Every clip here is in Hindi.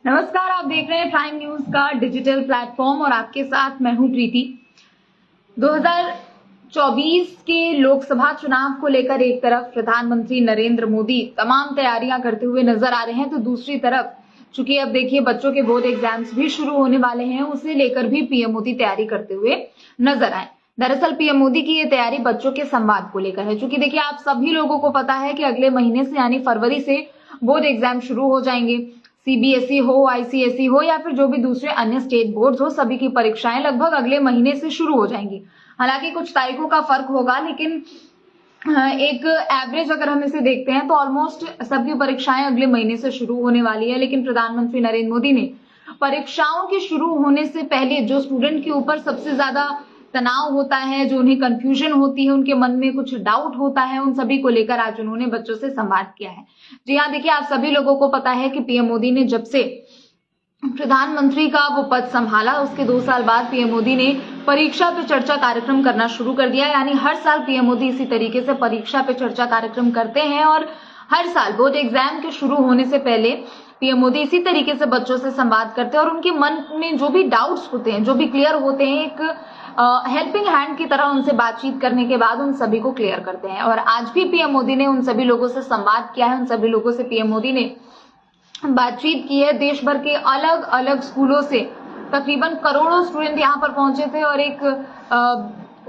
नमस्कार, आप देख रहे हैं प्राइम न्यूज का डिजिटल प्लेटफॉर्म और आपके साथ मैं हूं प्रीति। 2024 के लोकसभा चुनाव को लेकर एक तरफ प्रधानमंत्री नरेंद्र मोदी तमाम तैयारियां करते हुए नजर आ रहे हैं, तो दूसरी तरफ चूंकि अब देखिए बच्चों के बोर्ड एग्जाम्स भी शुरू होने वाले हैं, उसे लेकर भी पीएम मोदी तैयारी करते हुए नजर आए। दरअसल पीएम मोदी की ये तैयारी बच्चों के संवाद को लेकर है। चूंकि देखिए आप सभी लोगों को पता है कि अगले महीने से यानी फरवरी से बोर्ड एग्जाम शुरू हो जाएंगे। सीबीएसई हो, आईसीएसई हो या फिर जो भी दूसरे अन्य स्टेट बोर्ड्स हो, सभी की परीक्षाएं लगभग अगले महीने से शुरू हो जाएंगी। हालांकि कुछ तारीखों का फर्क होगा, लेकिन एक एवरेज अगर हम इसे देखते हैं तो ऑलमोस्ट सबकी परीक्षाएं अगले महीने से शुरू होने वाली है। लेकिन प्रधानमंत्री नरेंद्र मोदी ने परीक्षाओं के शुरू होने से पहले जो स्टूडेंट के ऊपर सबसे ज्यादा तनाव होता है, जो उन्हें कंफ्यूजन होती है, उनके मन में कुछ डाउट होता है, उन सभी को लेकर आज उन्होंने बच्चों से संवाद किया है। जी हाँ, देखिए आप सभी लोगों को पता है कि पीएम मोदी ने जब से प्रधानमंत्री का वो पद संभाला, उसके 2 साल बाद पीएम मोदी ने परीक्षा पे चर्चा कार्यक्रम करना शुरू कर दिया। यानी हर साल पीएम मोदी इसी तरीके से परीक्षा पे चर्चा कार्यक्रम करते हैं और हर साल बोर्ड एग्जाम के शुरू होने से पहले पीएम मोदी इसी तरीके से बच्चों से संवाद करते हैं और उनके मन में जो भी डाउट्स होते हैं, जो भी क्लियर होते हैं, एक हेल्पिंग हैंड की तरह उनसे बातचीत करने के बाद उन सभी को क्लियर करते हैं। और आज भी पीएम मोदी ने उन सभी लोगों से संवाद किया है, उन सभी लोगों से पीएम मोदी ने बातचीत की है। देश भर के अलग अलग स्कूलों से तकरीबन करोड़ों स्टूडेंट यहाँ पर पहुंचे थे और एक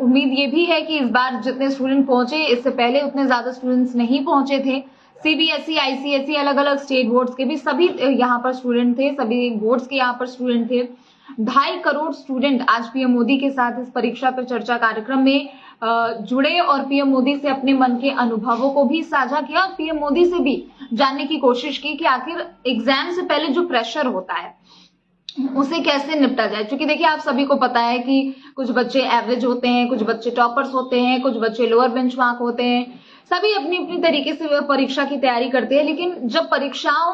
उम्मीद ये भी है कि इस बार जितने स्टूडेंट पहुंचे, इससे पहले उतने ज्यादा स्टूडेंट्स नहीं पहुंचे थे। सीबीएसई, आईसीएसई, अलग अलग स्टेट बोर्ड्स के भी सभी यहाँ पर स्टूडेंट थे, सभी बोर्ड्स के यहाँ पर स्टूडेंट थे। 2.5 करोड़ स्टूडेंट आज पीएम मोदी के साथ इस परीक्षा पे चर्चा कार्यक्रम में जुड़े और पीएम मोदी से अपने मन के अनुभवों को भी साझा किया। पीएम मोदी से भी जानने की कोशिश की कि आखिर एग्जाम से पहले जो प्रेशर होता है उसे कैसे निपटा जाए। क्योंकि देखिए आप सभी को पता है कि कुछ बच्चे एवरेज होते हैं, कुछ बच्चे टॉपर्स होते हैं, कुछ बच्चे लोअर बेंचमार्क होते हैं। सभी अपनी अपनी तरीके से परीक्षा की तैयारी करते हैं, लेकिन जब परीक्षाओं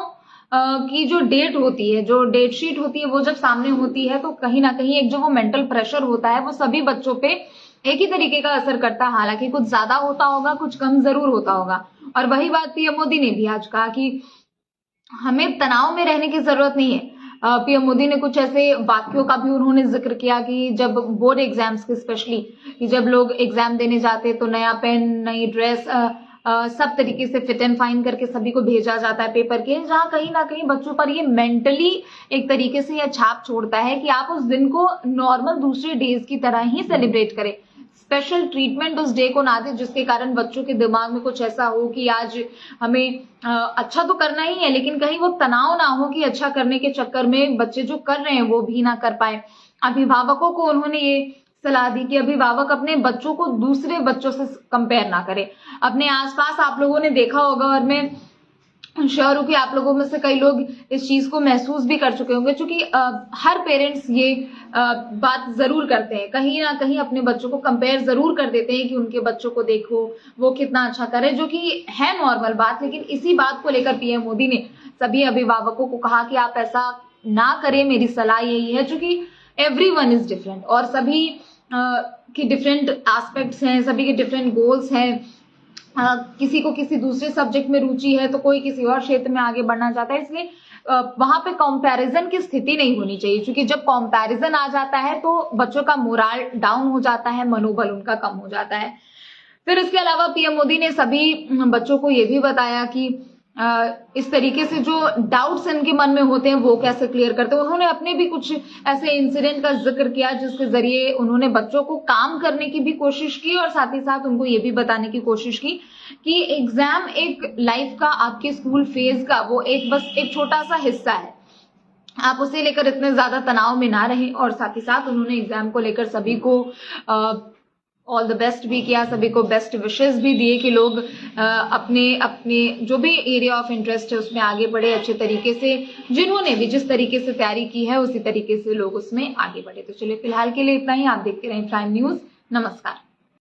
की जो डेट होती है, जो डेट शीट होती है, वो जब सामने होती है तो कहीं ना कहीं एक जो वो मेंटल प्रेशर होता है वो सभी बच्चों पे एक ही तरीके का असर करता है। हालांकि कुछ ज्यादा होता होगा, कुछ कम जरूर होता होगा। और वही बात पीएम मोदी ने भी आज कहा कि हमें तनाव में रहने की जरूरत नहीं है। पीएम मोदी ने कुछ ऐसे वाक्यों का भी उन्होंने जिक्र किया कि जब बोर्ड एग्जाम्स के स्पेशली कि जब लोग एग्जाम देने जाते तो नया पेन, नई ड्रेस, सब तरीके से फिट एंड फाइन करके सभी को भेजा जाता है पेपर के, जहां कहीं ना कहीं बच्चों पर ये मेंटली एक तरीके से यह छाप छोड़ता है कि आप उस दिन को नॉर्मल दूसरे डेज की तरह ही सेलिब्रेट करें, स्पेशल ट्रीटमेंट उस डे को ना दे जिसके कारण बच्चों के दिमाग में कुछ ऐसा हो कि आज हमें अच्छा तो करना ही है, लेकिन कहीं वो तनाव ना हो कि अच्छा करने के चक्कर में बच्चे जो कर रहे हैं वो भी ना कर पाए। अभिभावकों को उन्होंने ये सलाह दी कि अभिभावक अपने बच्चों को दूसरे बच्चों से कंपेयर ना करें। अपने आसपास आप लोगों ने देखा होगा और मैं श्योर हूं कि आप लोगों में से कई लोग इस चीज को महसूस भी कर चुके होंगे, क्योंकि हर पेरेंट्स ये बात जरूर करते हैं, कहीं ना कहीं अपने बच्चों को कंपेयर जरूर कर देते हैं कि उनके बच्चों को देखो वो कितना अच्छा करे, जो कि है नॉर्मल बात। लेकिन इसी बात को लेकर पीएम मोदी ने सभी अभिभावकों को कहा कि आप ऐसा ना करें, मेरी सलाह यही है। क्योंकि एवरीवन इज डिफरेंट और सभी की डिफरेंट एस्पेक्ट्स हैं, सभी के डिफरेंट गोल्स हैं। किसी को किसी दूसरे सब्जेक्ट में रुचि है तो कोई किसी और क्षेत्र में आगे बढ़ना चाहता है, इसलिए वहां पे कंपैरिजन की स्थिति नहीं होनी चाहिए। क्योंकि जब कंपैरिजन आ जाता है तो बच्चों का मोराल डाउन हो जाता है, मनोबल उनका कम हो जाता है। फिर इसके अलावा पीएम मोदी ने सभी बच्चों को ये भी बताया कि इस तरीके से जो डाउट्स इनके मन में होते हैं वो कैसे क्लियर करते हैं। उन्होंने अपने भी कुछ ऐसे इंसिडेंट का जिक्र किया जिसके जरिए उन्होंने बच्चों को काम करने की भी कोशिश की और साथ ही साथ उनको ये भी बताने की कोशिश की कि एग्जाम एक लाइफ का, आपके स्कूल फेज का वो बस एक छोटा सा हिस्सा है, आप उसे लेकर इतने ज्यादा तनाव में ना रहें। और साथ ही साथ उन्होंने एग्जाम को लेकर सभी को ऑल द बेस्ट भी किया, सभी को बेस्ट विशेस भी दिए कि लोग अपने अपने जो भी एरिया ऑफ इंटरेस्ट है उसमें आगे बढ़े अच्छे तरीके से। जिन्होंने भी जिस तरीके से तैयारी की है उसी तरीके से लोग उसमें आगे बढ़े। तो चलिए फिलहाल के लिए इतना ही। आप देखते रहें प्राइम न्यूज। नमस्कार।